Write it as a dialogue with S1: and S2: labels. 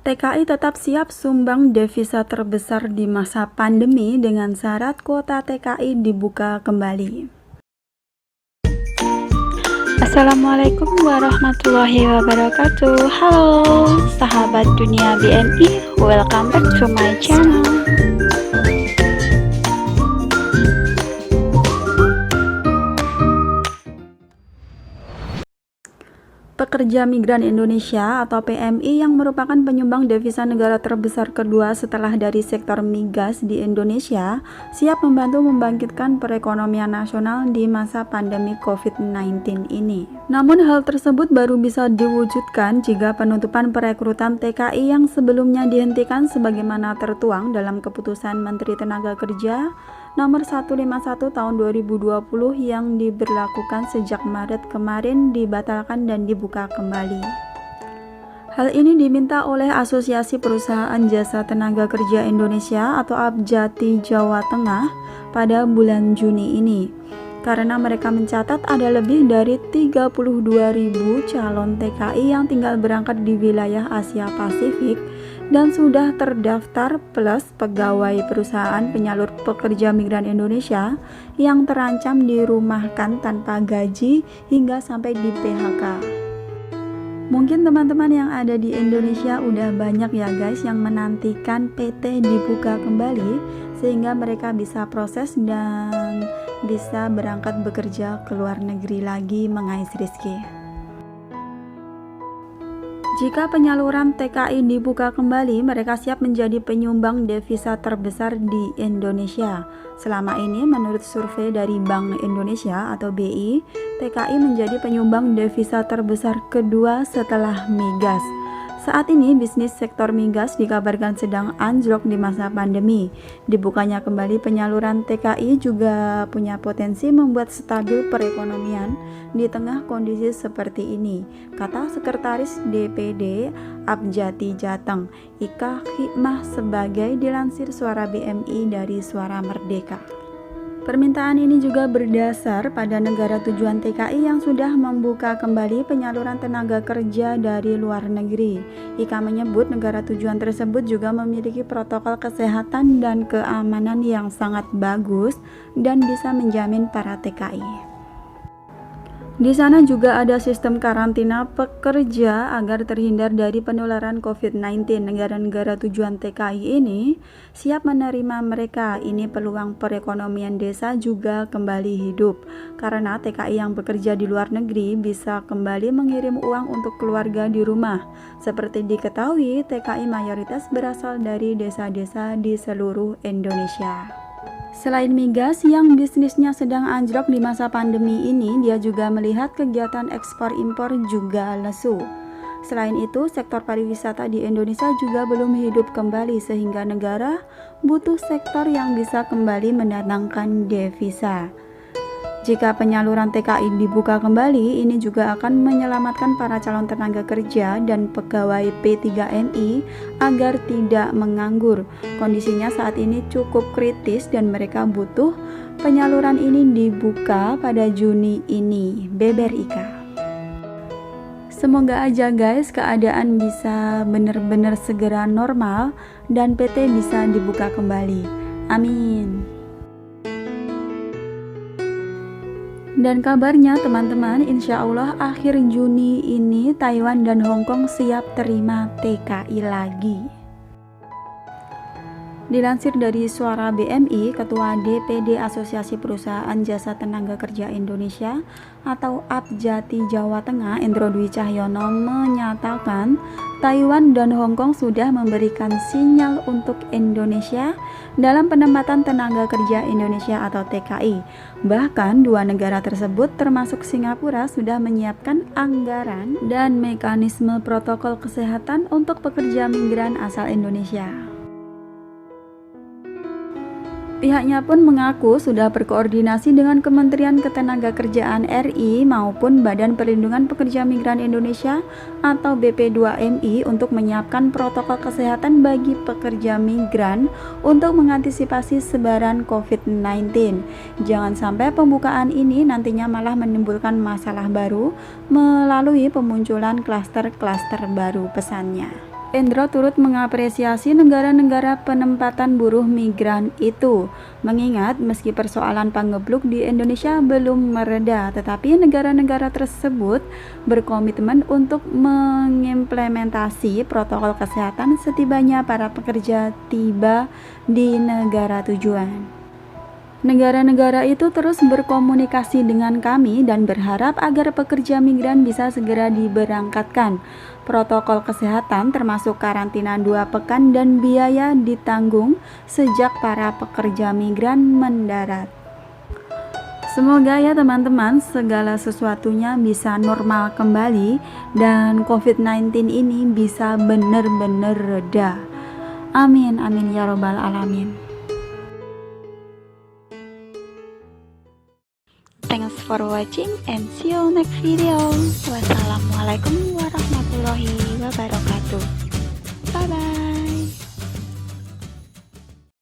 S1: TKI tetap siap sumbang devisa terbesar di masa pandemi dengan syarat kuota TKI dibuka kembali. Assalamualaikum warahmatullahi wabarakatuh. Halo sahabat dunia BNI, welcome back to my channel. Pekerja Migran Indonesia atau PMI yang merupakan penyumbang devisa negara terbesar kedua setelah dari sektor migas di Indonesia siap membantu membangkitkan perekonomian nasional di masa pandemi COVID-19 ini. Namun hal tersebut baru bisa diwujudkan jika penutupan perekrutan TKI yang sebelumnya dihentikan sebagaimana tertuang dalam keputusan Menteri Tenaga Kerja Nomor 151 tahun 2020 yang diberlakukan sejak Maret kemarin dibatalkan dan dibuka kembali. Hal ini diminta oleh Asosiasi Perusahaan Jasa Tenaga Kerja Indonesia atau APJATI Jawa Tengah pada bulan Juni ini. Karena mereka mencatat ada lebih dari 32.000 calon TKI yang tinggal berangkat di wilayah Asia Pasifik dan sudah terdaftar plus pegawai perusahaan penyalur pekerja migran Indonesia yang terancam dirumahkan tanpa gaji hingga sampai di PHK. Mungkin teman-teman yang ada di Indonesia udah banyak ya guys yang menantikan PT dibuka kembali sehingga mereka bisa proses dan bisa berangkat bekerja ke luar negeri lagi mengais rezeki. Jika penyaluran TKI dibuka kembali, mereka siap menjadi penyumbang devisa terbesar di Indonesia. Selama ini, menurut survei dari Bank Indonesia atau BI, TKI menjadi penyumbang devisa terbesar kedua setelah migas. Saat ini, bisnis sektor migas dikabarkan sedang anjlok di masa pandemi. Dibukanya kembali penyaluran TKI juga punya potensi membuat stabil perekonomian di tengah kondisi seperti ini, kata Sekretaris DPD APJATI Jateng, Ika Hikmah sebagai dilansir Suara BMI dari Suara Merdeka. Permintaan ini juga berdasar pada negara tujuan TKI yang sudah membuka kembali penyaluran tenaga kerja dari luar negeri. Ika menyebut negara tujuan tersebut juga memiliki protokol kesehatan dan keamanan yang sangat bagus dan bisa menjamin para TKI. Di sana juga ada sistem karantina pekerja agar terhindar dari penularan COVID-19. Negara-negara tujuan TKI ini siap menerima mereka. Ini peluang perekonomian desa juga kembali hidup. Karena TKI yang bekerja di luar negeri bisa kembali mengirim uang untuk keluarga di rumah. Seperti diketahui, TKI mayoritas berasal dari desa-desa di seluruh Indonesia. Selain migas yang bisnisnya sedang anjlok di masa pandemi ini, dia juga melihat kegiatan ekspor-impor juga lesu. Selain itu, sektor pariwisata di Indonesia juga belum hidup kembali sehingga negara butuh sektor yang bisa kembali mendatangkan devisa. Jika penyaluran TKI dibuka kembali, ini juga akan menyelamatkan para calon tenaga kerja dan pegawai P3MI agar tidak menganggur. Kondisinya saat ini cukup kritis dan mereka butuh penyaluran ini dibuka pada Juni ini. Beber Ika. Semoga aja guys keadaan bisa benar-benar segera normal dan PT bisa dibuka kembali. Amin. Dan kabarnya teman-teman, insya Allah akhir Juni ini Taiwan dan Hong Kong siap terima TKI lagi. Dilansir dari Suara BMI, Ketua DPD Asosiasi Perusahaan Jasa Tenaga Kerja Indonesia atau APJATI Jawa Tengah, Endro Dwi Cahyono menyatakan Taiwan dan Hong Kong sudah memberikan sinyal untuk Indonesia dalam penempatan tenaga kerja Indonesia atau TKI. Bahkan dua negara tersebut termasuk Singapura sudah menyiapkan anggaran dan mekanisme protokol kesehatan untuk pekerja migran asal Indonesia. Pihaknya pun mengaku sudah berkoordinasi dengan Kementerian Ketenagakerjaan RI maupun Badan Perlindungan Pekerja Migran Indonesia atau BP2MI untuk menyiapkan protokol kesehatan bagi pekerja migran untuk mengantisipasi sebaran COVID-19. Jangan sampai pembukaan ini nantinya malah menimbulkan masalah baru melalui pemunculan klaster-klaster baru, pesannya. Endro turut mengapresiasi negara-negara penempatan buruh migran itu, mengingat meski persoalan pangebluk di Indonesia belum mereda, tetapi negara-negara tersebut berkomitmen untuk mengimplementasi protokol kesehatan setibanya para pekerja tiba di negara tujuan. Negara-negara itu terus berkomunikasi dengan kami dan berharap agar pekerja migran bisa segera diberangkatkan. Protokol kesehatan termasuk karantina 2 pekan dan biaya ditanggung sejak para pekerja migran mendarat. Semoga ya teman-teman segala sesuatunya bisa normal kembali dan COVID-19 ini bisa benar-benar reda. Amin, amin ya robbal alamin. Thanks for watching and see you next video. Wassalamualaikum warahmatullahi wabarakatuh.